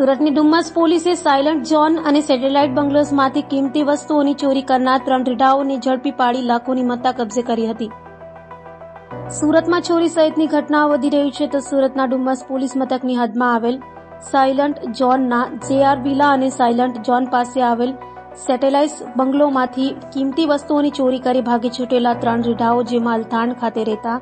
સુરતની ડુમ્મસ પોલીસે silent zone અને સેટેલાઇટ બંગલોઝમાંથી કિંમતી વસ્તુઓની ચોરી કરનાર 3 રીઢાઓને ઝડપી પાડી લાખોની મત્તા કબજે કરી હતી. સુરતમાં ચોરી સહિતની ઘટનાઓ વધી રહી છે તો સુરતના ડુમ્મસ પોલીસ મથકની હદમાં આવેલ સાયલન્ટ ઝોનના JR વિલા અને સાયલન્ટ ઝોન પાસે આવેલ સેટેલાઇટ બંગલોમાંથી કિંમતી વસ્તુઓની ચોરી કરી ભાગી છૂટેલા 3 રીઢાઓ જેમાં અલથાણ ખાતે રહેતા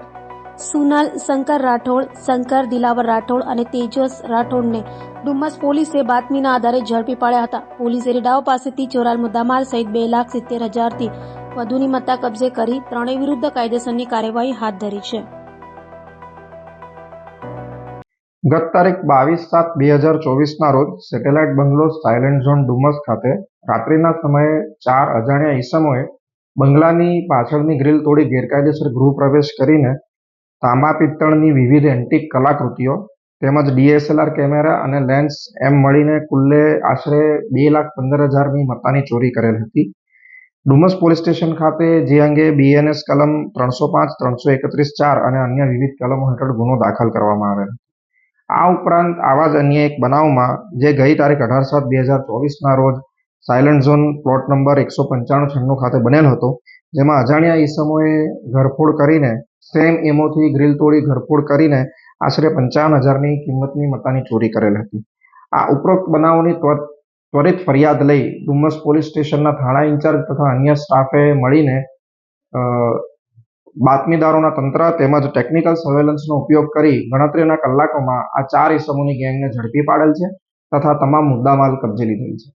સુનલ શંકર રાઠોડ, શંકર દિલાવર રાઠોડ અને તેજસ રાઠોડને ડુમ્મસ પોલીસે બાતમીના આધારે ઝડપી પાડ્યા હતા. પોલીસે રીઢાઓ પાસેથી ચોરાયેલ મુદ્દામાલ સહિત 2,70,000 થી વધુની મત્તા કબજે કરી ત્રણેય વિરુદ્ધ કાયદેસરની કાર્યવાહી હાથ ધરી છે. ગત તારીખ 22/7/2024ના રોજ સેટેલાઇટ બંગલો સાયલન્ટ ઝોન ડુમ્મસ ખાતે રાત્રિના સમયે 4 અજાણ્યા ઈસમોએ બંગલાની પાછળની ગ્રીલ તોડી ગેરકાયદેસર ગૃહ પ્રવેશ કરીને તાંબા પિત્તળની વિવિધ એન્ટિક કલાકૃતિઓ તેમજ DSLR કેમેરા અને લેન્સ એમ મળીને કુલ્લે આશરે 2,15,000ની મત્તાની ચોરી કરેલ હતી. ડુમ્મસ પોલીસ સ્ટેશન ખાતે જે અંગે BNS કલમ 305, 331(4) અને અન્ય વિવિધ કલમો હેઠળ ગુનો દાખલ કરવામાં આવેલ. આ ઉપરાંત આવા જ અન્ય એક બનાવમાં જે ગઈ તારીખ 18/7/2024ના રોજ સાયલન્ટ ઝોન પ્લોટ નંબર 195-96 ખાતે બનેલ હતો, જેમાં અજાણ્યા ઈસમોએ ઘરફોડ કરીને સેમ એમોથી ગ્રીલ તોડી ઘરફોડ કરીને આશરે 55,000ની કિંમતની મત્તાની ચોરી કરેલ હતી. આ ઉપરોક્ત બનાવોની ત્વરિત ફરિયાદ લઈ ડુમ્મસ પોલીસ સ્ટેશનના થાણા ઇન્ચાર્જ તથા અન્ય સ્ટાફે મળીને બાતમીદારોના તંત્ર તેમજ ટેકનિકલ સર્વેલન્સનો ઉપયોગ કરી ગણતરીના કલાકોમાં આ 4 ઈસમોની ગેંગને ઝડપી પાડેલ છે તથા તમામ મુદ્દામાલ કબજે લીધેલ છે.